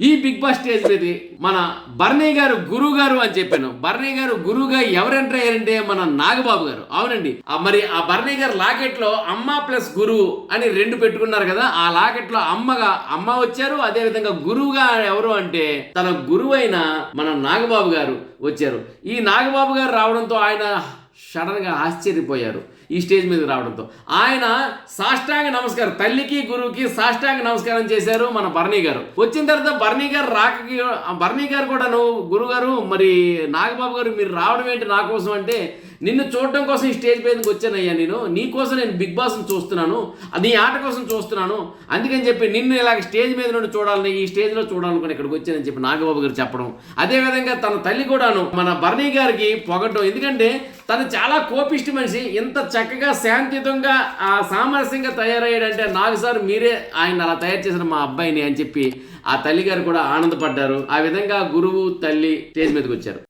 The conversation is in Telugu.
ఈ బిగ్ బాస్ స్టేజ్ మీద మన బర్నీ గారు గురువు గారు అని చెప్పాను. బర్నీ గారు గురువుగా ఎవరు ఎంటర్ అయ్యారంటే మన నాగబాబు గారు. అవునండి, మరి ఆ బర్నీ గారు లాకెట్ లో అమ్మ ప్లస్ గురువు అని రెండు పెట్టుకున్నారు కదా. ఆ లాకెట్ లో అమ్మ వచ్చారు, అదే విధంగా గురువుగా ఎవరు అంటే తన గురువు అయిన మన నాగబాబు గారు వచ్చారు. ఈ నాగబాబు గారు రావడంతో ఆయన సడన్ గా ఆశ్చర్యపోయారు ఈ స్టేజ్ మీద రావడంతో. ఆయన సాష్టాంగ నమస్కారం, తల్లికి గురువుకి సాష్టాంగ నమస్కారం చేశారు మన బర్నీ గారు. వచ్చిన తర్వాత బర్నీ గారు బర్నీ గారు కూడా గురుగారు మరి నాగబాబు గారు మీరు రావడం ఏంటి నా కోసం అంటే, నిన్ను చూడటం కోసం ఈ స్టేజ్ మీదకి వచ్చానయ్యా, నీ కోసం నేను బిగ్ బాస్ని చూస్తున్నాను, నీ ఆట కోసం చూస్తున్నాను, అందుకని చెప్పి నిన్ను ఇలాగ స్టేజ్ మీద నుండి చూడాలని, ఈ స్టేజ్లో చూడాలనుకుని ఇక్కడికి వచ్చానని చెప్పి నాగబాబు గారు చెప్పడం. అదేవిధంగా తన తల్లి కూడాను మన బర్నీ గారికి పొగడం. ఎందుకంటే తను చాలా కోపిష్టి మనిషి, ఇంత చక్కగా శాంతియుతంగా సామరస్యంగా తయారయ్యాడంటే నాలుగు సార్ మీరే ఆయన అలా తయారు చేసిన మా అబ్బాయిని అని చెప్పి ఆ తల్లి గారు కూడా ఆనందపడ్డారు. ఆ విధంగా గురువు తల్లి స్టేజ్ మీదకి వచ్చారు.